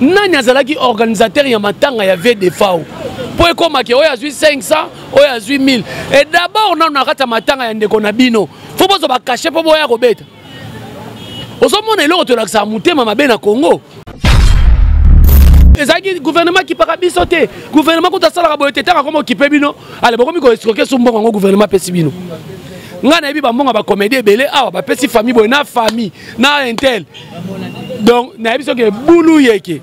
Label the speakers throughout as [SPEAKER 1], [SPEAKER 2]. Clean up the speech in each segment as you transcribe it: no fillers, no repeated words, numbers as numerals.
[SPEAKER 1] nani azalaki organisateur ya matanga ya VDFAO po ekomaki oyo azwi 500 oyo azwi 1000 et d'abord nanu nakata matanga ya ndeko na bino fo bozo bakashe po boya kobeta ozomona eloko tolakisa motema mabe na Congo ezalaki gouvernement qui paka biso te gouvernement kuta salaka boye te taka komo okipe bino ale bokomi ko escroquer so mbongo ngo gouvernement pesi bino nga na yebi bambonga ba comédie belé awa ba pesi famille boye na famille na intel donc na yebi so ke bulu yeke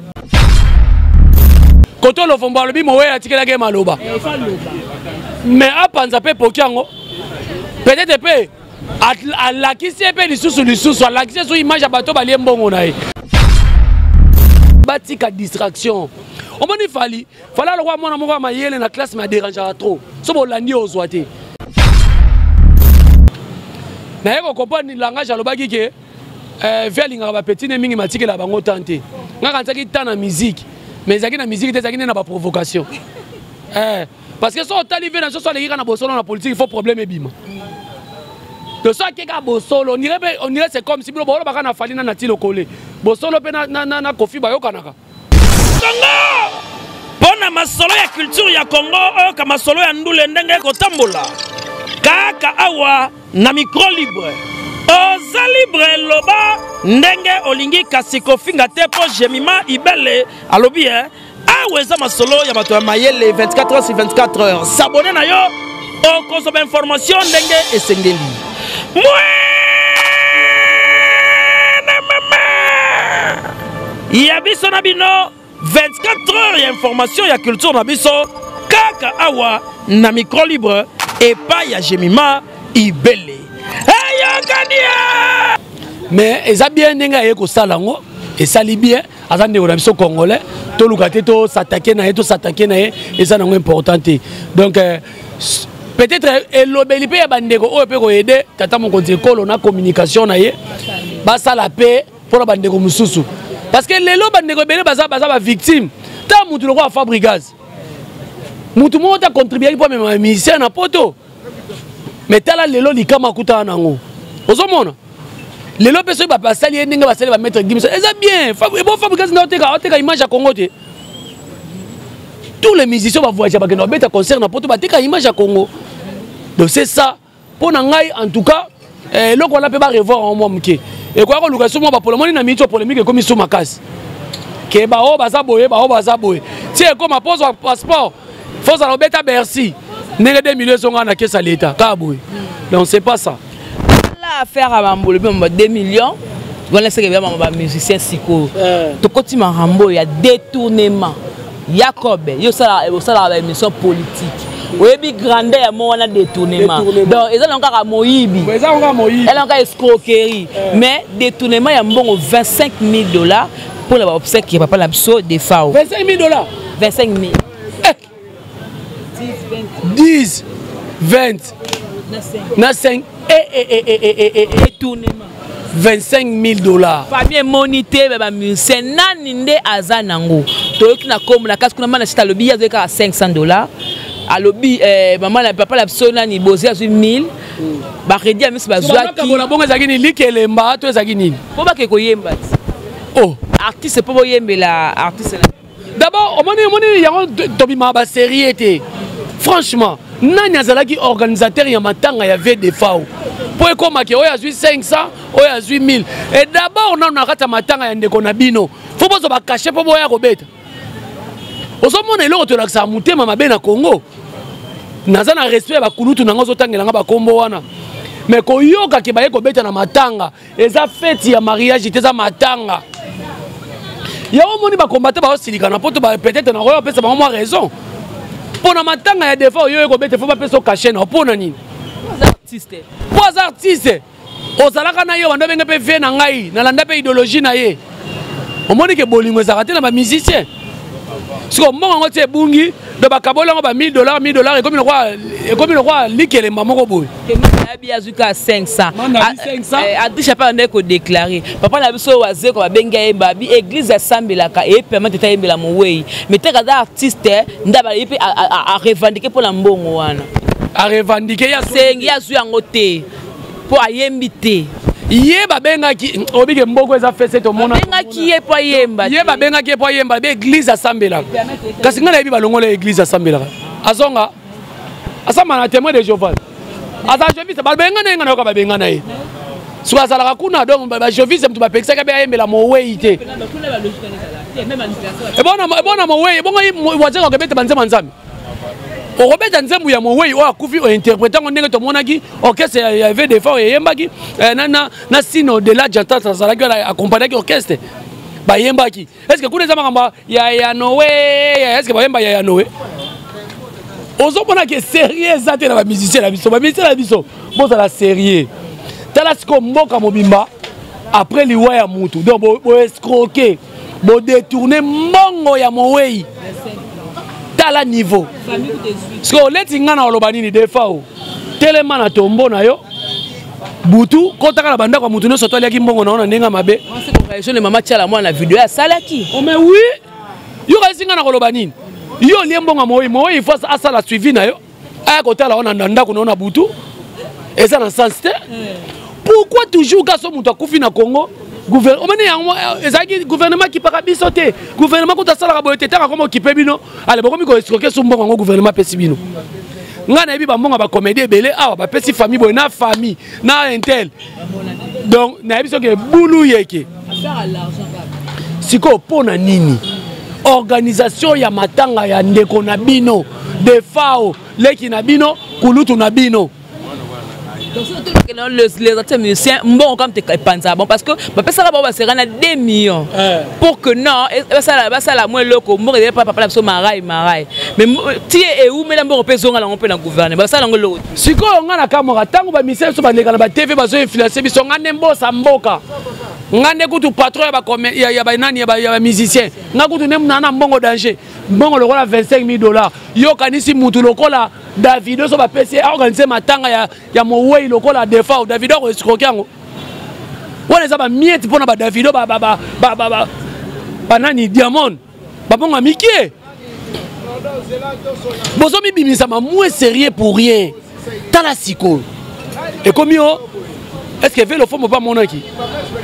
[SPEAKER 1] koto lo fomba lobi mo weya tikela ke maloba mais apanza pe pokiango peut-être pe alakisi pe lisusu alakisi so image ya bato balie mbongo na ye batika distraction on moni fali le roi mona moko mayele na classe ma dérangera trop so bolandi ozwa te na yeko comprendre langage alobaki ke velinga ba petit ne mingi matikela bango tante ngaka ntsaki tana musique mais ezaki na musique te ezaki na ba provocation parce que so otali ve na so so lekika na bosolo na politique il faut problème ebima de ça qui est bosolo on dirait c'est comme si bolo baka na fali na tilo kolé bosolo pe na kofi ba yokanaka
[SPEAKER 2] Congo pona masolo ya culture ya Congo ka masolo ya ndule ndenge ko tambola kaka awa na micro libre oza libre loba ndenge olingi kasi kofinga te po jemima ibele alobi aweza masolo ya bato ya mayele 24 heures sur 24 heures s'abonner na yo okozoba information ndenge esengeli ya biso na bino 24 heures ya information ya culture na biso kaka awa na micro libre epa ya jemima ibele ayokania
[SPEAKER 1] mais eza bien ndenge aye kosala ngo esali bien aza ndeko na biso congolais toluka te to s'attaquer na ye eza nango important te donc peut-être elobeli pe ya bandeko oyo pe ko aider tata mokonzi ekolo na communication na ye basala pe pour bandeko mususu parce que lelo bandeko ebele baza ba victime ta mutu loko afa brigade mutu mo ta contribuer pour même musicien na poto mais tala lelo likama kuta nango ozomona lelo pe so ba basali ndenge basali ba mettre gimso eza bien bon fabricage na oteka image ya Congo te tous les musiciens va voyager ba kendo beta concert na poto ba teka image ya Congo. Donc c'est ça pour nangai en tout cas loko la pe ba revoir en moi mke et quoi ko lukaso mo ba pour le monde na mito polémique comme so makasi ke ba o baza boye ti e comme pose passeport faut ça beta Bercy nenge 2 millions songa na kesa l'état ka boye donc c'est pas ça
[SPEAKER 3] la affaire à Bambolo 2 millions on laisse que ba musicien siko to koti marambo ya détournement Jacob yo sala ba émission politique oyebi grandeur ya mona détournement donc eza longa moyibi eza longa escroquerie mais détournement ya mbongo $25,000 pour la obsèque papa la biso de FAO
[SPEAKER 1] $25,000
[SPEAKER 3] 25,000
[SPEAKER 1] 10 20 na 5
[SPEAKER 3] détournement
[SPEAKER 1] $25,000
[SPEAKER 3] famille monité ba musicien nani nde aza nango toyoki na kombo na kasi kuna mana chita lobi ya zoka $500 alobi maman na papa la biso nani bozi azwi 1000 ba redi amisi bazwaki
[SPEAKER 1] bona bonga ezaki ni likelemba to ezaki nini
[SPEAKER 3] po ba ke koyemba
[SPEAKER 1] oh
[SPEAKER 3] artiste po boyembela artiste
[SPEAKER 1] d'abord omoni yango tobima ba série était franchement nani azalaki organisateur ya matanga ya VDFAO po ekomaki oyo azwi 500 oyo azwi 1000 et d'abord nanu nakata matanga ya ndeko na bino fo bozo bakashe po boya kobeta ozomona eloko tolakisa motema mabe na Congo naza na respect ya bakulutu nango ozotangela nga bakombo wana mais koyoka ke baye kobeta na matanga eza fete ya mariage te eza matanga yango moni bakombate baosilika na poto peut-être na koyo apesa bango mwa raison mpo na matanga ya defa oyo ekobeta fo bapesa okashe na mpo na nini po aza artiste ozalaka na ye bando benge mpe vie na ngai nalanda mpe idéologie na ye omoni ke bolingo ezalaka te na bamusicien siko mbongo yango ti ebungi do bakaboli yango ba $1000 ekomi lokwa likelemba moko boye
[SPEAKER 3] abi azuka 500 adisha pa ndeko déclarer papa na biso waze ko babenga yemba bi église asambelaka et permettre ta yembela mowei mais teka za artiste ndaba yepe a revendiquer pour la mbongo wana
[SPEAKER 1] a revendiquer ya
[SPEAKER 3] sengi azu yango te po ayembi te
[SPEAKER 1] Yeba benga ki obike mboko eza fese to mona.
[SPEAKER 3] Benga ki ye po yemba.
[SPEAKER 1] Yeba benga ki po yemba be église asambela. Kasi ngana yebi balongola église asambela. Azonga. Asamba na témoin de Jéhovah. Asa joviste ba benga na ngana ko ba benga na ye. Soka sala kuna donc ba joviste mtu ba pekisa ka be yembela mowe ite. E bona mowe bonga waje ko bete banze manzami. Robert Nzembu ya mowe o akufi o interprétant on ndenge to monaki orchestre ya avait des fois yembaki na sino de la janta ça la accompagner orchestre ba yembaki est-ce que kuna za makamba ya Noé est-ce que ba yemba ya Noé ozo bona que sérieux ça te na ba musicien la biso bon ça la sérieux tala siko mboka mobimba après liwa ya mutu donc bo escroquer bo détourner mbongo ya mowe tala niveau parce que leti ngana olobanini defa o telema na tombo na yo butu kotaka na banda kwa mutu no soto aliaki mbongo na ona ndenga mabe
[SPEAKER 3] c'est pour réaction de maman tiala moi na vidéo ya salaki
[SPEAKER 1] oh mais oui yo kasi ngana olobanini yo liembonga moi il faut asala suivi na yo aya kotala ona ndanda kuna ona butu eza na sens te pourquoi toujours kaso mutu akufi na Congo gouvernement qui para bisoté gouvernement ko tasala boyete taka comme occupé bino ale bokomi ko escroquer sur mbongo gouvernement pesi bino ngana yebi ba mbongo ba comédie belé awa ba pesi famille boy na famille na intel donc na yebi soke bulu yeke siko pona nini organisation ya matanga ya ndeko na bino de fao leki na bino kulutu na bino.
[SPEAKER 3] Donc, les artistes musiciens, bon, comme tu es bon, parce que ça va se rendre à 2 millions. Pour que non, ça la moins loco, moi je pas papa la marai. Mais tu es où mais la bon peut zonga on peut dans gouverner. Ça la l'autre.
[SPEAKER 1] Si ko on a camera tango ba musiciens so ba ndeka na TV ba zo influencer biso ngane mbosa mboka. Ngane kutu patron ya ba nani ya ba musicien. Ngakutu nem na mbongo danger. Mbongo lokola $25,000. Yo kanisi mutu lokola Davido so ba pesi organiser matanga ya mowe lokola defa Davido ko escroquer ngo. Wala za ba miette pona ba Davido ba nani Diamond. Ba bonga mikie. Bozo mi bimisa ma moins sérieux pour rien. Tala siko. Et comme yo est-ce que le fond pas monaki?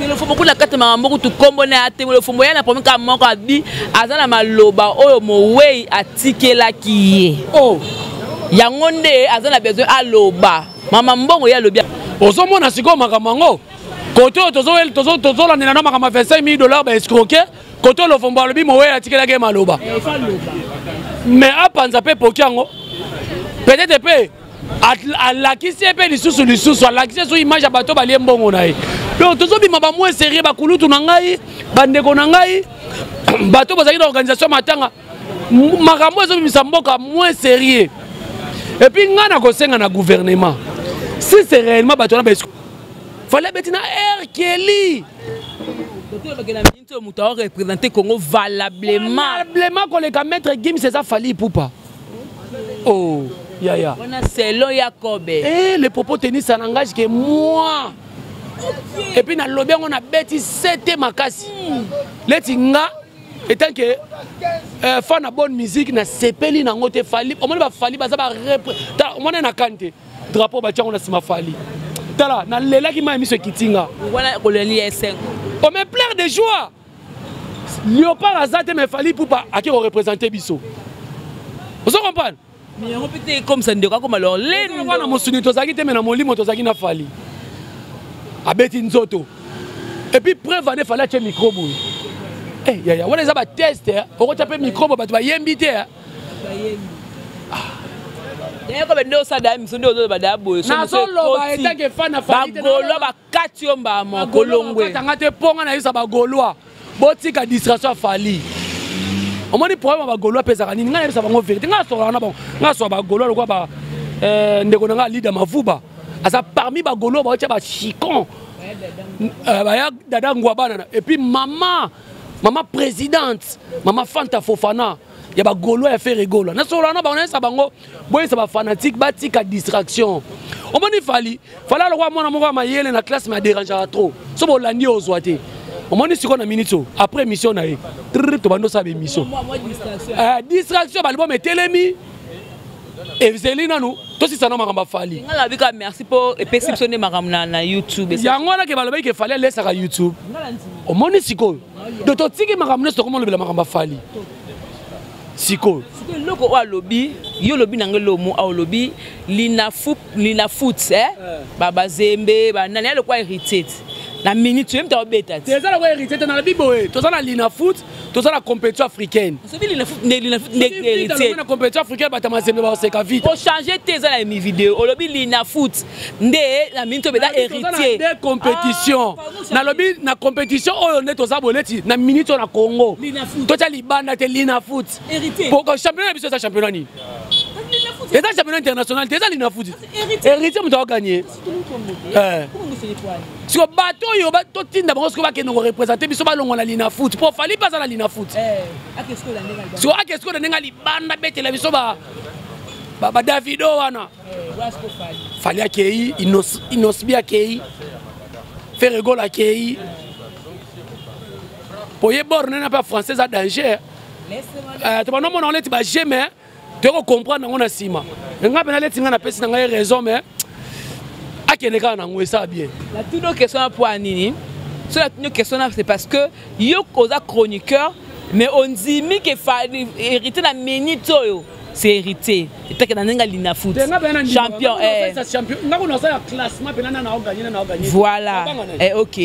[SPEAKER 3] Le fond beaucoup la carte mambo tu combone ate le fond ya na premier ka moko abi azana maloba oyo mowe atikela ki. Oh. Yangonde azana besoin aloba. Mama mbongo ya lobia.
[SPEAKER 1] Ozomona siko makamango. Koto tozo la nena makama $25,000 ba escroquer. Koto le fond ba lobi mowe atikela ke maloba. Mais apanza pe pokiango. Peut-être pe à la qui s'est fait les sous à la qui s'est image à bateau balien bon on a donc tous les membres moins sérieux bakulu tu nangai bande konangai bateau bazaki d'organisation matanga makambo ezo misamboka moins sérieux et puis ngana ko senga na gouvernement si c'est réellement bateau na fallait betina air Kelly
[SPEAKER 3] représenter Congo valablement
[SPEAKER 1] qu'on les mettre Gim c'est ça fallait poupa oh ya
[SPEAKER 3] on a selon Jacob
[SPEAKER 1] le propos tennis ça n'engage que moi et puis na lobby on a bêti 7 makasi letinga étant que fan na bonne musique na sepeli na ngote fali on ba fali baza ba on na kante drapeau ba tiango na sima fali tala na lela ki ma miso kitinga
[SPEAKER 3] voilà koleli S5
[SPEAKER 1] on me pleure de joie Léopard azate me fali pour pas à qui on représenter biso vous comprenez.
[SPEAKER 3] Mais on peut être comme ça, comme alors les
[SPEAKER 1] nous on a mon sunni tozaki te mais na molimo tozaki na fali abeti nzoto et puis preuve ane fallait que micro boule eh ya on les a ba test on taper micro ba ba yembité
[SPEAKER 3] d'ailleurs comme nous ça dame sont deux ba dabo
[SPEAKER 1] na solo ba etant que fan na fali
[SPEAKER 3] ba golo ba katiomba mo kolongwe
[SPEAKER 1] tanga te ponga na isa ba goloa botika distraction fali. On m'a dit problème ba golo pesa nini ngana bisa bango vérité ngana solo na bon ngana so ba golo lokwa ba ndeko nga leader mavuba asa parmi ba golo ba tia ba chicon ba ya dada ngwabana et puis maman présidente maman Fanta Fofana ya ba golo ya fait rigolo na solo na ba on sa bango boy sa ba fanatique ba tika distraction on m'a dit fallait lokwa mona moko ma yele na classe ma dérangera trop so bo landi ozwate. On m'a dit qu'on a minute après mission na to bando sa mission distraction ba album telemi ezeli nanu tosisana makambo afali
[SPEAKER 3] ngala bika merci pour epesi biso nde makambo na YouTube
[SPEAKER 1] yango wana ke balobi ke fali alesaka YouTube omoni sikoyo do totiki makambo nyonso tokoma olobela makambo afali sikoyo
[SPEAKER 3] loko oyo alobi yo olobi nange lomo alobi lina foot babazembe banani alokwa hérité na minute même ta obeta
[SPEAKER 1] te ça la quoi hérité dans la bible to ça la lina foot to ça la compétition africaine
[SPEAKER 3] c'est lina foot hérité
[SPEAKER 1] na compétition africaine ba tamazembe ba seka vite
[SPEAKER 3] pour changer tes za na mi vidéo olobi lina foot nde la minute obeta hérité
[SPEAKER 1] des compétitions na lobi na compétition oyo ne to za boleti na minute na Congo to ça libanda te lina foot
[SPEAKER 3] hérité
[SPEAKER 1] pour que championnat biso ça championnat ni c'est un championnat international c'est ça lina foot hérité on doit gagner si au bateau yo ba to tinda bango ko ba ke no représenter biso ba longo na lina foot pour fali pas na lina foot so akesko na ngali banda betela biso ba Davido wana fali akei inosbi akei Ferrego akei pour ye borne na pas français à danger to ba no mona leti ba jamais tu comprendre ngona sima nga pena leti nga na pesi na ngai raison mais akeneka na ngwe ça bien
[SPEAKER 3] la toute nos question pour Anini sur la toute question c'est parce que yo koza chroniqueur mais on dit que fali hérité na minute yo c'est hérité et que na nga lina foot champion
[SPEAKER 1] nga ko na ça classement pena na gagner
[SPEAKER 3] voilà OK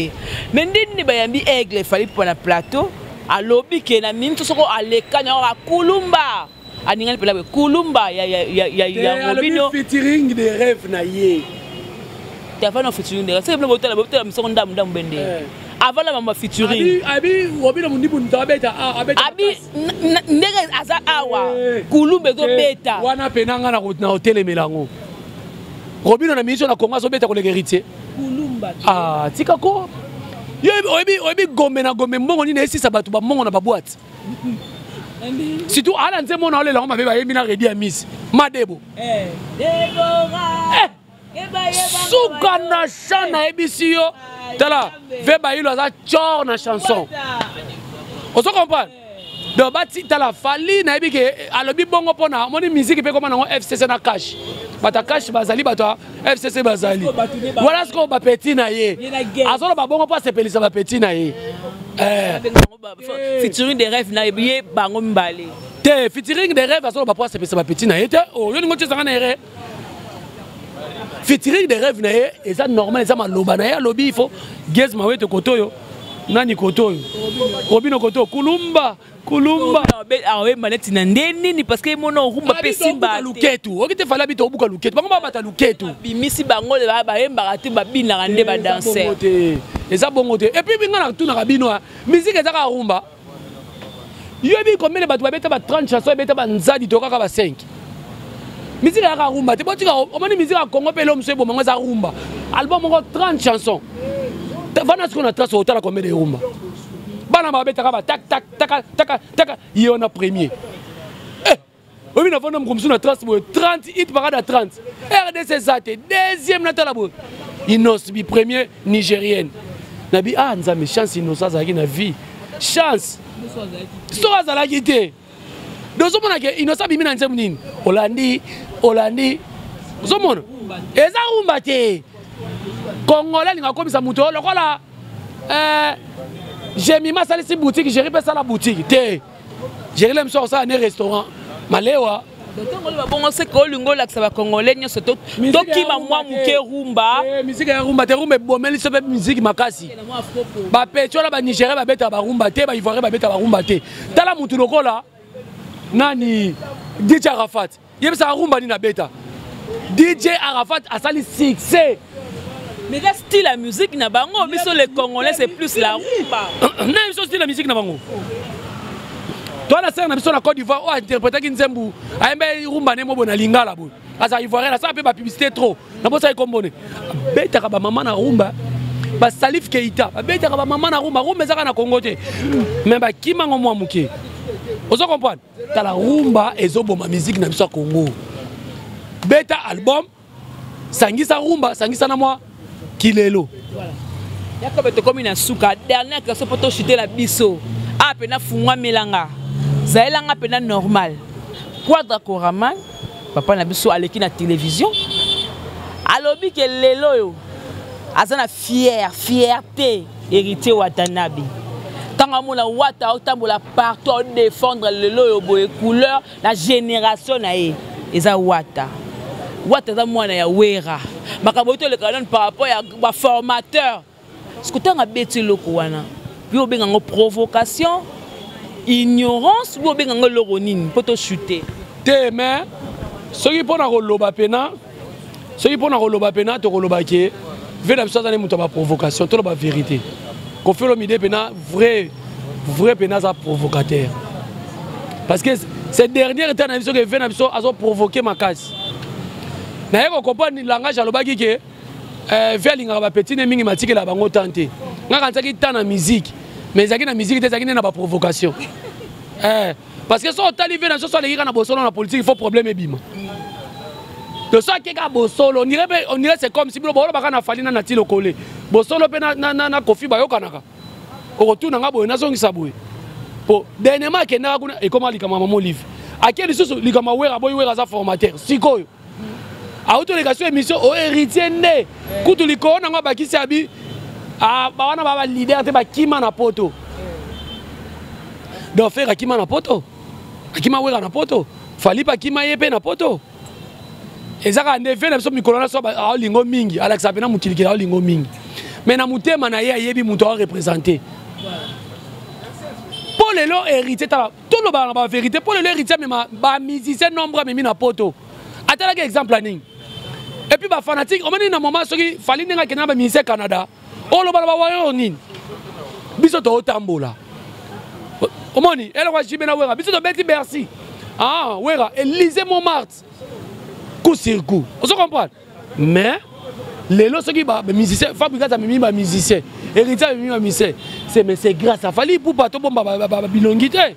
[SPEAKER 3] mais ndini bayambi aigle fali pour na plateau a lobby que na minute soko aleka na kulumba aninga pela kulumba ya
[SPEAKER 1] Robino featuring des rêves na ye
[SPEAKER 3] avant la featuring de c'est le botel botel mi seconde dame bende avant la mama featuring
[SPEAKER 1] abi Robino mundibu ntabeta
[SPEAKER 3] abi ndenge aza awa kulumbe zo beta
[SPEAKER 1] wana penanga na hotel melango Robino na mission na Congo zo beta ko le héritier
[SPEAKER 3] kulumba
[SPEAKER 1] tika ko yo obi gombe na gombe mbongo ni na esi sabatu ba mbongo na ba boîte surtout ala nzemo na ole la ngoma beba yemi na redi ya miss madebo suka na chana ebisi yo tala veba yilo aza chor na chanson oso comprendre donc bati tala fali na ebike alobi bongo pona moni musique pe koma nango FCC na cash bata cash bazali bato FCC bazali voilà ce qu'on ba petit na ye azolo ba bongo pa sepelisa ba petit na ye
[SPEAKER 3] featuring des rêves na ye bango mbale
[SPEAKER 1] te featuring des rêves azolo ba pa sepelisa ba petit na ye te oh yo ningo tsanga na ere featuring des rêves na ye eza normal eza maloba na ye alobi il faut gez mawete kotoyo nani kotoyo Robino koto kulumba
[SPEAKER 3] awe maneti na ndeni parce que mono rumba pesimba
[SPEAKER 1] luketu okite fala bito obuka luketu bango bata luketu
[SPEAKER 3] bimisi bango ba yemba te ba bina rande ba danser
[SPEAKER 1] eza bongo te et puis binga na tuna kabino musique eza ka rumba yo bi combien ba beta ba 30 chansons beta ba nzadi to kaka ba 5 musique ya ka rumba te botika omani musique ya Congo pe l'homme sebo mango za rumba album ngo 30 chansons vana ce qu'on a trace au tala combien de rumba bana ba beta ka ba tak yo na premier oui na vona mkomsu na trace 30 hit parade 30 RDC zate deuxième na tala bo Inosbi premier nigérienne nabi nzambe chance Inosa zaki na vie chance so azala kité dozo mona ke Inosa bimi na nzembu nini Olandi zomona eza rumba te Congolais linga komisa muto lokola j'ai mis ma salle ici boutique j'ai repéré ça la boutique te j'ai l'aime ça un restaurant malewa
[SPEAKER 3] bon c'est que lingo la ça Congolais nyo soto toki ba mwa muke rumba
[SPEAKER 1] musique ya rumba te rumba bomeli so musique makasi ba petiola ba Nigeria ba beta ba rumba te ba Ivoirien ba beta ba rumba te tala mutu lokola nani DJ Arafat yebisa rumba ni na beta DJ Arafat a sali succès.
[SPEAKER 3] Mais le style la musique na bango, mais sur les Congolais c'est plus la rumba.
[SPEAKER 1] Non, ils sont style la musique na bango. Toi la scène na biso na Côte d'Ivoire, oh interpréter ki nzembu, ayembe rumba ne mo bona lingala bo. Asa Ivoirien, ça peut pas publicité trop. Na bo ça kombone. Beta ka ba maman na rumba. Ba Salif Keita, beta ka ba maman na rumba, rumba za na Congo te. Mais ba kimango mo amuke. Ozo comprendre? Ta la rumba ezoboma musique na biso Congo. Beta album sangisa rumba, sangisa na moi kilelo.
[SPEAKER 3] Voilà. Yakobe to comme na suka dernière question pour to chuter la biso. A pena fungwa melanga. Zaelanga pena normal. Quadra koraman papa na biso aleki na télévision alobi ke lelo yo azana fierté héritier Watanabe tanga mona Wata otambola partout défendre lelo yo boye couleur la génération na ye eza Wata za mwana ya wera makambo to le canon par rapport ya ba formateur ce que tanga beti loko wana yo benga ngo provocation ignorance ou benga ngo loronine poto chuter
[SPEAKER 1] te mais soki pona ko loba pena to ko loba ke vena biso azane muto ba provocation to ba vérité ko felo mide pena vrai pena za provocateur parce que ces derniers temps na biso que vena biso azo provoquer makasi na yeko comprendre langage alobaki ke velinga ba petit ne mingi matike la bango tante ngaka ntaki tana musique mais zaki na musique te zaki na ba provocation parce que so tali vena so les gars na bosolo na politique il faut problème et bima de ça qui est bosolo on dirait c'est comme si bolo baka na falina na tilo collé bosolo pe na kofi ba yokanaka ko retourna ngabo na zongi saboye po dernièrement ke na kuna e comment likama mama livre akeli susu likama wera boy wera za formateur sikoyo auto legation émission o héritier né kutu likona nga bakisi abi ba wana ba leader te ba kima na poto donc faire akima na poto akima wera na poto fali pa kima yepe na poto ezaka ndefe na biso mikolo na so ba lingo mingi alakisa pena mukilikela lingo mingi mais na mutema na ye ayebi muto a représenter pour le lo héritier tout le ba vérité pour le lo héritier mais ba musicien nombre mais na poto atala que exemple aning et puis ba fanatique on m'a dit na moment soki fali ninga kena ba musicien Canada on lo ba wayo nini biso to tambola omoni elle wa jibena wera biso to beti Bercy wera Élysée Montmartre coup sur coup on se comprend mais les lots qui ba musicien fabriquer mimi ba musicien héritier mimi ba musicien c'est grâce à fali pour pas to bomba ba bilongité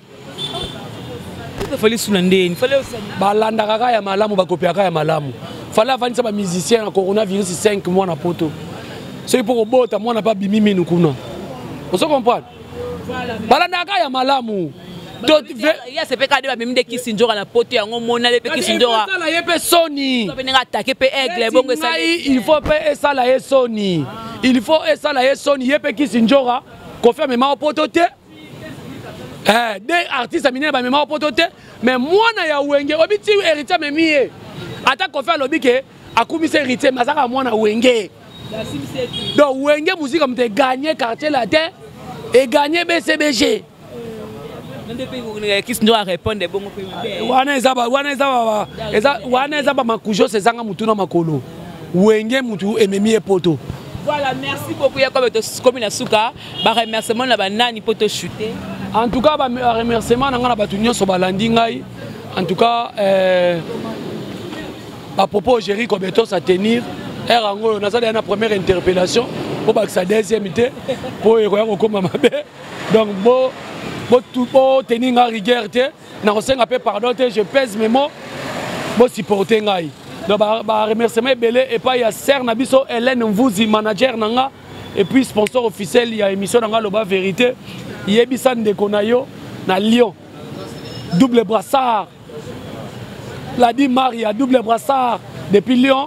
[SPEAKER 3] il fallait soulander il fallait
[SPEAKER 1] ba landa kaka ya malamu ba copier kaka ya malamu fallait avancer ba musicien na coronavirus 5 mois na poto c'est pour bota moi na pas bimimi nukuna on se comprend ba landa kaka ya malamu
[SPEAKER 3] il y a ces pécades de même qui s'injora na poto yango mona le qui s'injora
[SPEAKER 1] ça la yepé soni
[SPEAKER 3] attaquer pe aigle bongo ça
[SPEAKER 1] il faut pe ça la soni il faut ça la soni yepé qui s'injora ko faire même au poto te des artistes minés ba même au poto te mais moi na ya wenge obiti héritier memi ata ko faire lobi ke akumi se héritier masaka moi na wenge donc wenge musique comme te gagner quartier la terre et gagner BCBG
[SPEAKER 3] qui doit répondre bon
[SPEAKER 1] wana ezaba makujo sezanga mutu na makolo wenge mutu ememi epoto.
[SPEAKER 3] Voilà, merci beaucoup ya comme na suka ba remerciement na banani poto chuter
[SPEAKER 1] en tout cas ba remerciement na ngana batu nyonso balandi ngai en tout cas à propos Jerry Kobetos à tenir erango na ça na première interpellation pour ba sa deuxième été pour ekoya koma mabe donc bo tenir nga rigueur te na kosenga pe pardon te je pèse mes mots bo supporter ngai donc ba remerciement belé et pas ya sœur na biso Hélène Mvuzi manager nanga et puis sponsor officiel ya émission nanga loba vérité yebisa ndeko na yo na Lyon double brassard la dit Maria double brassard depuis Lyon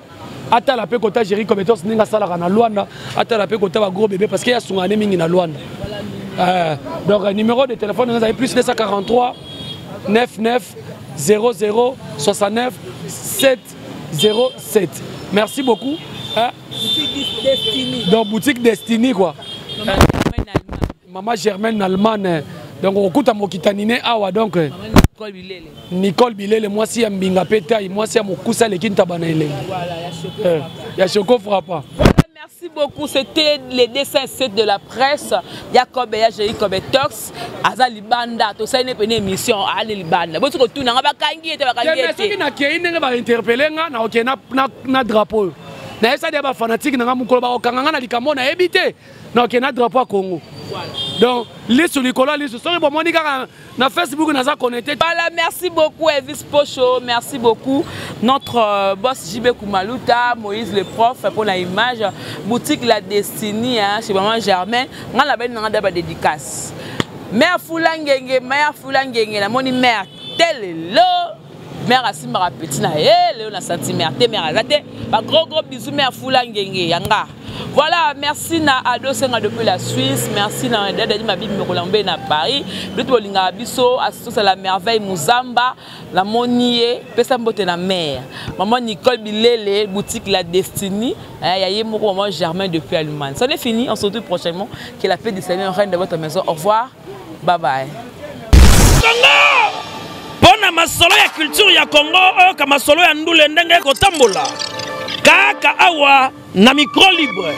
[SPEAKER 1] ata la pe kota Jerry Kobetos ninga sala na Luanda ata la pe kota ba gros bébé parce qu'il y a sungane mingi na Luanda. Donc numéro de téléphone vous avez plus 243 99 00 69 707. Merci beaucoup.
[SPEAKER 3] Boutique Destiny.
[SPEAKER 1] Donc boutique Destiny quoi. Maman Germaine Allemagne. Donc on écoute à Mokitanine awa donc Nicole Bilele moi si mbinga peta moi si mokusa le kinta banaile. Voilà, ya Choco Frappa.
[SPEAKER 3] Merci beaucoup, c'était les dessins de la presse. Jacob et Jerry Kobetos, Azali Banda, tout ça une émission à l'Ibanda. Vous retournez dans la kangi et la kangi.
[SPEAKER 1] Mais ceux qui n'a qu'un n'est pas interpellé, na ok na drapeau. Na ça des fanatiques na mukolo ba okanga na likambo na ebité. Na ok na drapeau Congo. Donc les sur les collants les sur bon monika na Facebook na ça connecté.
[SPEAKER 3] Voilà, merci beaucoup Elvis Pocho, merci beaucoup notre boss JB Koumaluta, Moïse le prof pour la image, boutique La Destinée hein, chez maman Germaine, on la ben na ba dédicace. Mère Fulangenge, la moni mère tel lo mère asimbaka petit na leo na centimètre te mère azate ba gros bisous mère fula ngenge yanga. Voilà, merci na Ado Senga depuis la Suisse, merci na Dadi Mabibi Mokolambé na Paris, Lutu Bolinga Biso, association la merveille Muzamba, la Monie, pesa mbote na mère. Maman Nicole Bilele, boutique La Destinée, yaye moko maman Germain depuis Allemagne. Ça est fini, on se retrouve prochainement. Que la paix du Seigneur règne dans votre maison. Au revoir. Bye bye.
[SPEAKER 2] Pona masolo ya culture ya Congo, ka masolo ya ndule ndenge ko tambola. Kaka awa na micro libre.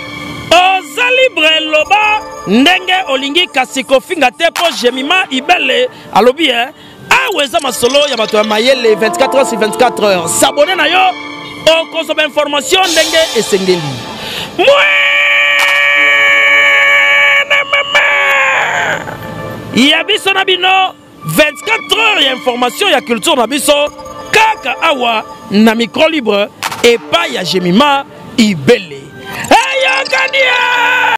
[SPEAKER 2] Oza libre loba ndenge olingi kasiko finga te po Jemima Ibele alobi aweza masolo ya bato ya mayele 24 heures sur 24 heures. S'abonner na yo o consomme information ndenge esengeli. Ya biso na bino 24 heures ya information ya culture na biso kaka awa na micro libre et pas ya Jemima Ibele. Hey,